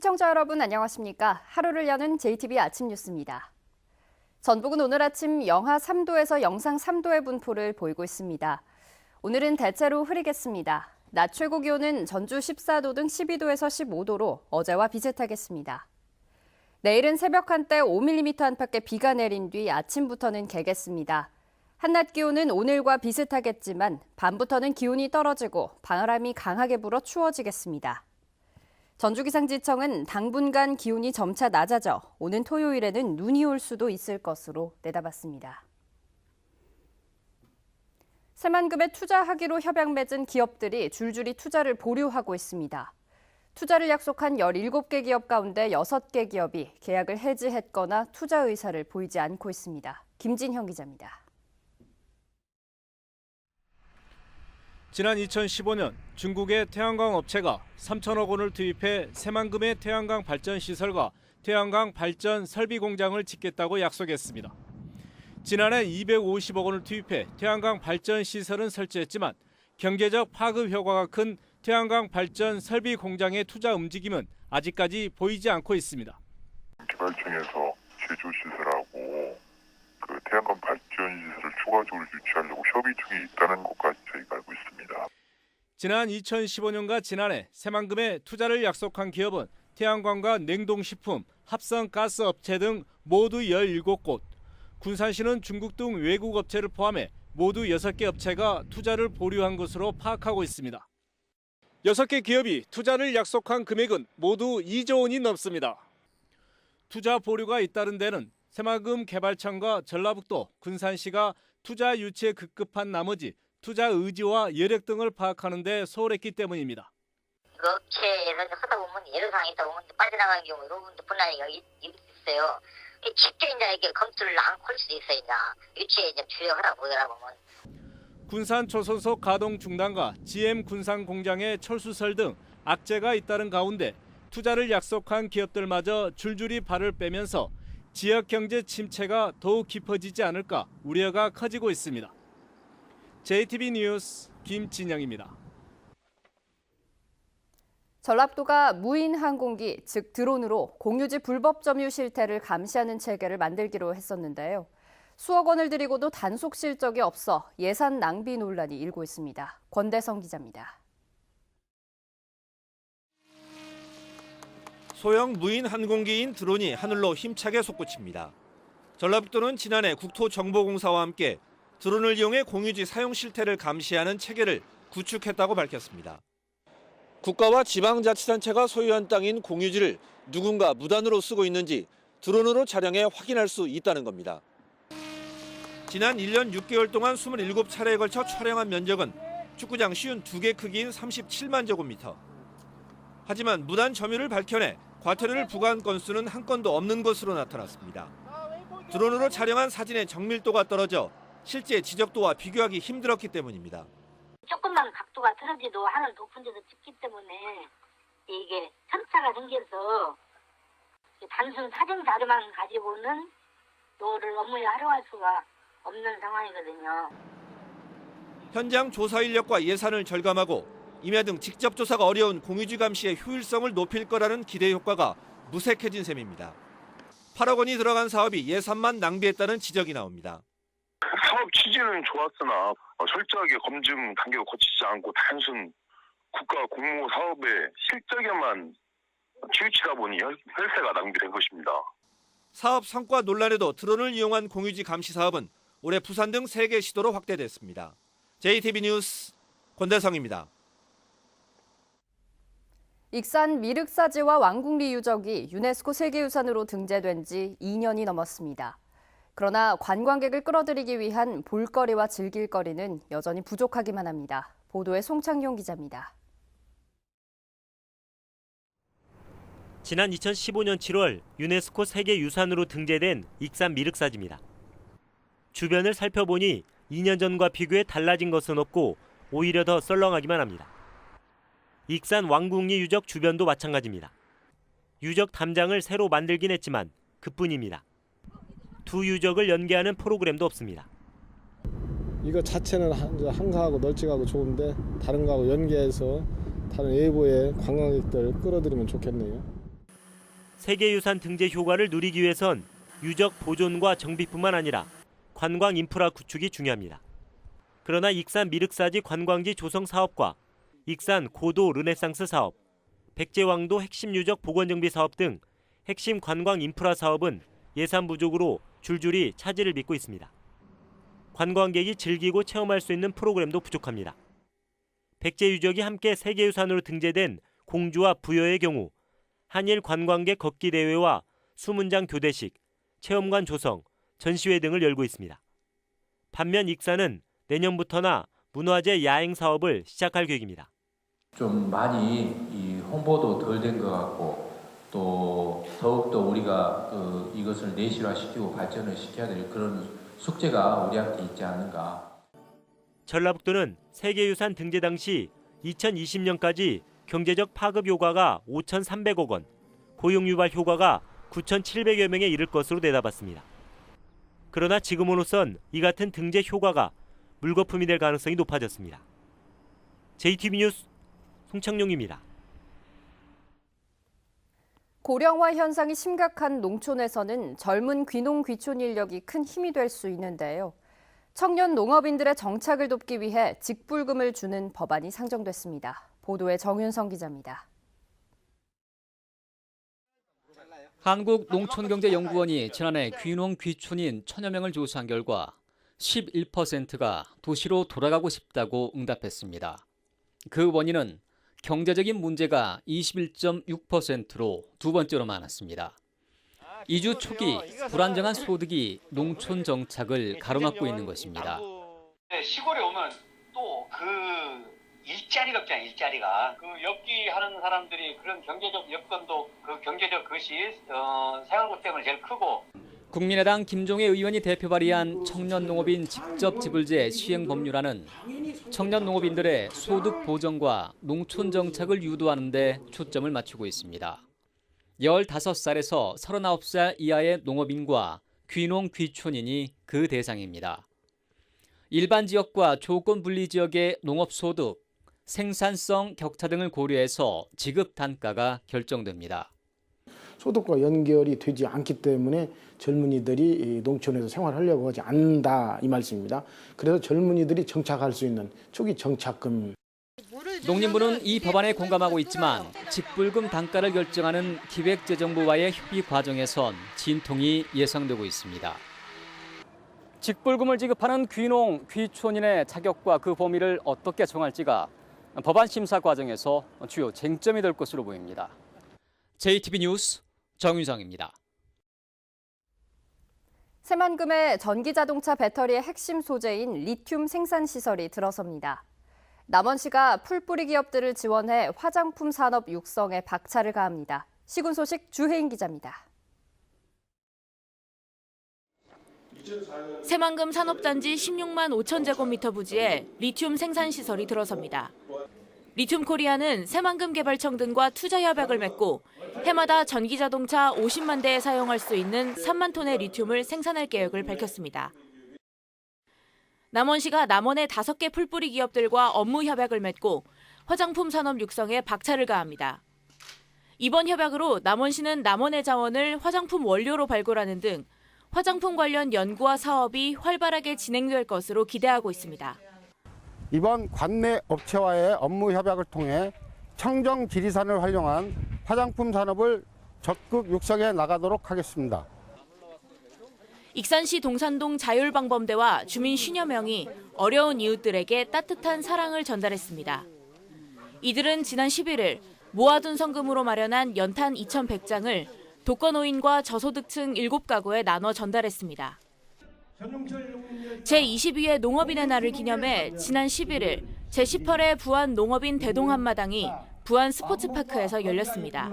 시청자 여러분 안녕하십니까? 하루를 여는 JTB 아침 뉴스입니다. 전북은 오늘 아침 영하 3도에서 영상 3도의 분포를 보이고 있습니다. 오늘은 대체로 흐리겠습니다. 낮 최고 기온은 전주 14도 등 12도에서 15도로 어제와 비슷하겠습니다. 내일은 새벽 한때 5mm 안팎의 비가 내린 뒤 아침부터는 개겠습니다. 한낮 기온은 오늘과 비슷하겠지만 밤부터는 기온이 떨어지고 바람이 강하게 불어 추워지겠습니다. 전주기상지청은 당분간 기온이 점차 낮아져 오는 토요일에는 눈이 올 수도 있을 것으로 내다봤습니다. 새만금에 투자하기로 협약 맺은 기업들이 줄줄이 투자를 보류하고 있습니다. 투자를 약속한 17개 기업 가운데 6개 기업이 계약을 해지했거나 투자 의사를 보이지 않고 있습니다. 김진형 기자입니다. 지난 2015년 중국의 태양광 업체가 3천억 원을 투입해 새만금의 태양광 발전 시설과 태양광 발전 설비 공장을 짓겠다고 약속했습니다. 지난해 250억 원을 투입해 태양광 발전 시설은 설치했지만 경제적 파급 효과가 큰 태양광 발전 설비 공장의 투자 움직임은 아직까지 보이지 않고 있습니다. 개발청에서 제조 시설하고 태양광 발전 시설을 추가적으로 유치하려고 협의 중에 있다는 것까지 저희가 알고 있습니다. 지난 2015년과 지난해 새만금에 투자를 약속한 기업은 태양광과 냉동식품, 합성가스 업체 등 모두 17곳, 군산시는 중국 등 외국 업체를 포함해 모두 6개 업체가 투자를 보류한 것으로 파악하고 있습니다. 6개 기업이 투자를 약속한 금액은 모두 2조 원이 넘습니다. 투자 보류가 잇따른 데는 새만금 개발청과 전라북도, 군산시가 투자 유치에 급급한 나머지 투자 의지와 여력 등을 파악하는 데 소홀했기 때문입니다. 그 업체에서 하다 보면 여러 상황이 있다 보면 빠져나가는 경우 이런 부분도 분란이 있어요. 쉽게 이렇게 검토를 안 할 수도 있어요. 유치에 주력하라 보더라 보면. 군산 조선소 가동 중단과 GM 군산 공장의 철수설 등 악재가 잇따른 가운데 투자를 약속한 기업들마저 줄줄이 발을 빼면서 지역 경제 침체가 더욱 깊어지지 않을까 우려가 커지고 있습니다. JTB 뉴스 김진영입니다. 전라북도가 무인 항공기, 즉 드론으로 공유지 불법 점유 실태를 감시하는 체계를 만들기로 했었는데요. 수억 원을 들이고도 단속 실적이 없어 예산 낭비 논란이 일고 있습니다. 권대성 기자입니다. 소형 무인 항공기인 드론이 하늘로 힘차게 솟구칩니다. 전라북도는 지난해 국토정보공사와 함께 드론을 이용해 공유지 사용 실태를 감시하는 체계를 구축했다고 밝혔습니다. 국가와 지방자치단체가 소유한 땅인 공유지를 누군가 무단으로 쓰고 있는지 드론으로 촬영해 확인할 수 있다는 겁니다. 지난 1년 6개월 동안 27차례에 걸쳐 촬영한 면적은 축구장 52개 크기인 37만 제곱미터. 하지만 무단 점유를 밝혀내 과태료를 부과한 건수는 한 건도 없는 것으로 나타났습니다. 드론으로 촬영한 사진의 정밀도가 떨어져 실제 지적도와 비교하기 힘들었기 때문입니다. 조금만 각도가 틀어져도 하늘 높은 데서 찍기 때문에 이게 편차가 생겨서 단순 사진 자료만 가지고는 이거를 업무에 활용할 수가 없는 상황이거든요. 현장 조사 인력과 예산을 절감하고 임야 등 직접 조사가 어려운 공유지 감시의 효율성을 높일 거라는 기대 효과가 무색해진 셈입니다. 8억 원이 들어간 사업이 예산만 낭비했다는 지적이 나옵니다. 사업 취지는 좋았으나 철저하게 검증 단계를 거치지 않고 단순 국가 공모 사업의 실적에만 치우치다 보니 혈세가 낭비된 것입니다. 사업 성과 논란에도 드론을 이용한 공유지 감시 사업은 올해 부산 등 3개 시도로 확대됐습니다. JTB 뉴스 권대성입니다. 익산 미륵사지와 왕궁리 유적이 유네스코 세계유산으로 등재된 지 2년이 넘었습니다. 그러나 관광객을 끌어들이기 위한 볼거리와 즐길거리는 여전히 부족하기만 합니다. 보도에 송창용 기자입니다. 지난 2015년 7월 유네스코 세계유산으로 등재된 익산 미륵사지입니다. 주변을 살펴보니 2년 전과 비교해 달라진 것은 없고 오히려 더 썰렁하기만 합니다. 익산 왕궁리 유적 주변도 마찬가지입니다. 유적 담장을 새로 만들긴 했지만 그뿐입니다. 두 유적을 연계하는 프로그램도 없습니다. 이거 자체는 한가하고 널찍하고 좋은데 다른 거하고 연계해서 다른 외부의 관광객들 끌어들이면 좋겠네요. 세계유산 등재 효과를 누리기 위해선 유적 보존과 정비뿐만 아니라 관광 인프라 구축이 중요합니다. 그러나 익산 미륵사지 관광지 조성 사업과 익산 고도 르네상스 사업, 백제왕도 핵심 유적 복원 정비 사업 등 핵심 관광 인프라 사업은 예산 부족으로 줄줄이 차질을 빚고 있습니다. 관광객이 즐기고 체험할 수 있는 프로그램도 부족합니다. 백제 유적이 함께 세계유산으로 등재된 공주와 부여의 경우 한일 관광객 걷기 대회와 수문장 교대식, 체험관 조성, 전시회 등을 열고 있습니다. 반면 익산은 내년부터나 문화재 야행 사업을 시작할 계획입니다. 좀 많이 이 홍보도 덜 된 것 같고 또 더욱더 우리가 이것을 내실화시키고 발전을 시켜야 될 그런 숙제가 우리한테 있지 않는가. 전라북도는 세계유산 등재 당시 2020년까지 경제적 파급 효과가 5,300억 원, 고용 유발 효과가 9,700여 명에 이를 것으로 내다봤습니다. 그러나 지금으로선 이 같은 등재 효과가 물거품이 될 가능성이 높아졌습니다. JTB 뉴스 송창용입니다. 고령화 현상이 심각한 농촌에서는 젊은 귀농 귀촌 인력이 큰 힘이 될 수 있는데요. 청년 농업인들의 정착을 돕기 위해 직불금을 주는 법안이 상정됐습니다. 보도에 정윤성 기자입니다. 한국농촌경제연구원이 지난해 귀농 귀촌인 1,000여 명을 조사한 결과 11%가 도시로 돌아가고 싶다고 응답했습니다. 그 원인은 경제적인 문제가 21.6%로 두 번째로 많았습니다. 이주 초기 불안정한 소득이 농촌 정착을 가로막고 있는 것입니다. 시골에 오면 또 그 일자리가 없잖아요. 일자리가 그 엽기하는 사람들이 그런 경제적 여건도 그 경제적 것이 생활고 때문에 제일 크고. 국민의당 김종애 의원이 대표 발의한 청년농업인 직접지불제 시행법률안은 청년농업인들의 소득 보정과 농촌 정착을 유도하는 데 초점을 맞추고 있습니다. 15살에서 39살 이하의 농업인과 귀농 귀촌인이 그 대상입니다. 일반 지역과 조건 분리 지역의 농업소득, 생산성 격차 등을 고려해서 지급 단가가 결정됩니다. 소득과 연결이 되지 않기 때문에 젊은이들이 농촌에서 생활하려고 하지 않는다 이 말씀입니다. 그래서 젊은이들이 정착할 수 있는 초기 정착금. 농림부는 이 법안에 공감하고 있지만 직불금 단가를 결정하는 기획재정부와의 협의 과정에선 진통이 예상되고 있습니다. 직불금을 지급하는 귀농, 귀촌인의 자격과 그 범위를 어떻게 정할지가 법안 심사 과정에서 주요 쟁점이 될 것으로 보입니다. JTB 뉴스 정윤성입니다. 새만금의 전기자동차 배터리의 핵심 소재인 리튬 생산 시설이 들어섭니다. 남원시가 풀뿌리 기업들을 지원해 화장품 산업 육성에 박차를 가합니다. 시군 소식 주혜인 기자입니다. 새만금 산업단지 16만 5천 제곱미터 부지에 리튬 생산 시설이 들어섭니다. 리튬 코리아는 새만금 개발청 등과 투자 협약을 맺고 해마다 전기자동차 50만 대에 사용할 수 있는 3만 톤의 리튬을 생산할 계획을 밝혔습니다. 남원시가 남원의 5개 풀뿌리 기업들과 업무 협약을 맺고 화장품 산업 육성에 박차를 가합니다. 이번 협약으로 남원시는 남원의 자원을 화장품 원료로 발굴하는 등 화장품 관련 연구와 사업이 활발하게 진행될 것으로 기대하고 있습니다. 이번 관내 업체와의 업무 협약을 통해 청정 지리산을 활용한 화장품 산업을 적극 육성해 나가도록 하겠습니다. 익산시 동산동 자율방범대와 주민 50여 명이 어려운 이웃들에게 따뜻한 사랑을 전달했습니다. 이들은 지난 11일 모아둔 성금으로 마련한 연탄 2,100장을 독거노인과 저소득층 7가구에 나눠 전달했습니다. 제22회 농업인의 날을 기념해 지난 11일 제18회 부안 농업인 대동 한마당이 부안 스포츠파크에서 열렸습니다.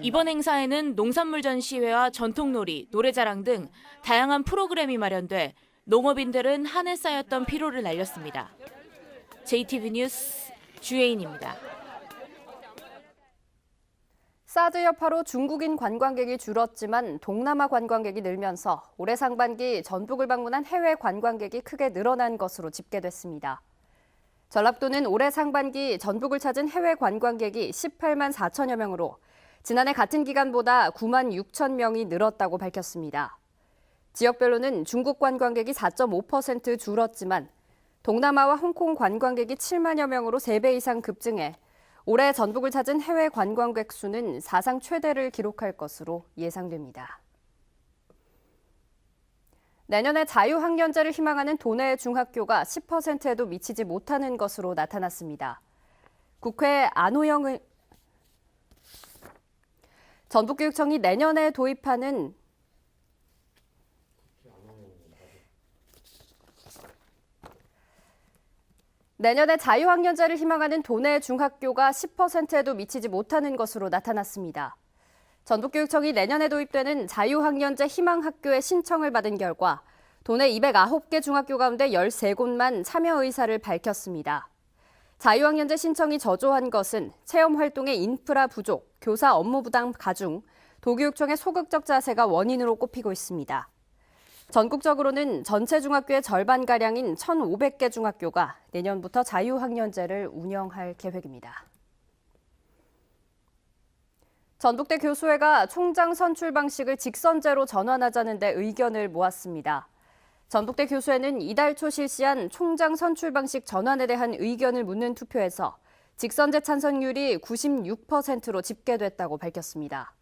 이번 행사에는 농산물 전시회와 전통놀이, 노래자랑 등 다양한 프로그램이 마련돼 농업인들은 한 해 쌓였던 피로를 날렸습니다. JTB 뉴스 주혜인입니다. 사드 여파로 중국인 관광객이 줄었지만 동남아 관광객이 늘면서 올해 상반기 전북을 방문한 해외 관광객이 크게 늘어난 것으로 집계됐습니다. 전라북도는 올해 상반기 전북을 찾은 해외 관광객이 18만 4천여 명으로 지난해 같은 기간보다 9만 6천 명이 늘었다고 밝혔습니다. 지역별로는 중국 관광객이 4.5% 줄었지만 동남아와 홍콩 관광객이 7만여 명으로 3배 이상 급증해 올해 전북을 찾은 해외 관광객 수는 사상 최대를 기록할 것으로 예상됩니다. 내년에 자유학년제를 희망하는 도내 중학교가 10%에도 미치지 못하는 것으로 나타났습니다. 국회 안호영 전북교육청이 내년에 도입하는 내년에 자유학년제를 희망하는 도내 중학교가 10%에도 미치지 못하는 것으로 나타났습니다. 전북교육청이 내년에 도입되는 자유학년제 희망학교에 신청을 받은 결과 도내 209개 중학교 가운데 13곳만 참여 의사를 밝혔습니다. 자유학년제 신청이 저조한 것은 체험활동의 인프라 부족, 교사 업무 부담 가중, 도교육청의 소극적 자세가 원인으로 꼽히고 있습니다. 전국적으로는 전체 중학교의 절반가량인 1,500개 중학교가 내년부터 자유학년제를 운영할 계획입니다. 전북대 교수회가 총장 선출 방식을 직선제로 전환하자는 데 의견을 모았습니다. 전북대 교수회는 이달 초 실시한 총장 선출 방식 전환에 대한 의견을 묻는 투표에서 직선제 찬성률이 96%로 집계됐다고 밝혔습니다.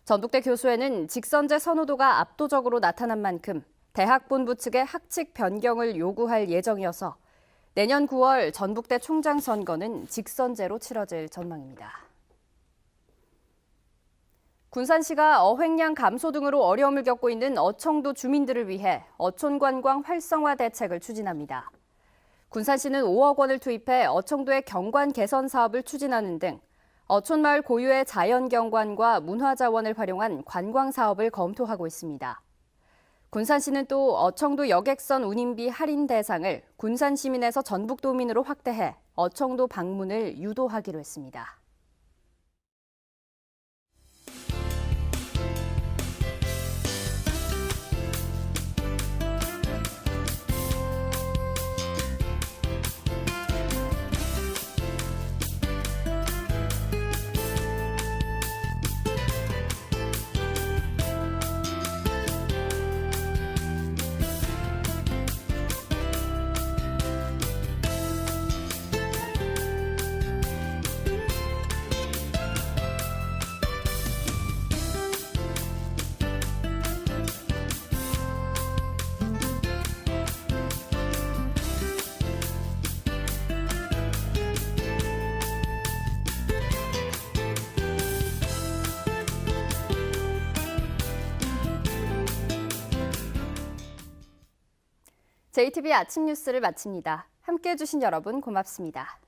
전북대 교수회는 직선제 선호도가 압도적으로 나타난 만큼 대학 본부 측의 학칙 변경을 요구할 예정이어서 내년 9월 전북대 총장 선거는 직선제로 치러질 전망입니다. 군산시가 어획량 감소 등으로 어려움을 겪고 있는 어청도 주민들을 위해 어촌 관광 활성화 대책을 추진합니다. 군산시는 5억 원을 투입해 어청도의 경관 개선 사업을 추진하는 등 어촌마을 고유의 자연경관과 문화자원을 활용한 관광 사업을 검토하고 있습니다. 군산시는 또 어청도 여객선 운임비 할인 대상을 군산 시민에서 전북도민으로 확대해 어청도 방문을 유도하기로 했습니다. JTBC 아침 뉴스를 마칩니다. 함께해 주신 여러분 고맙습니다.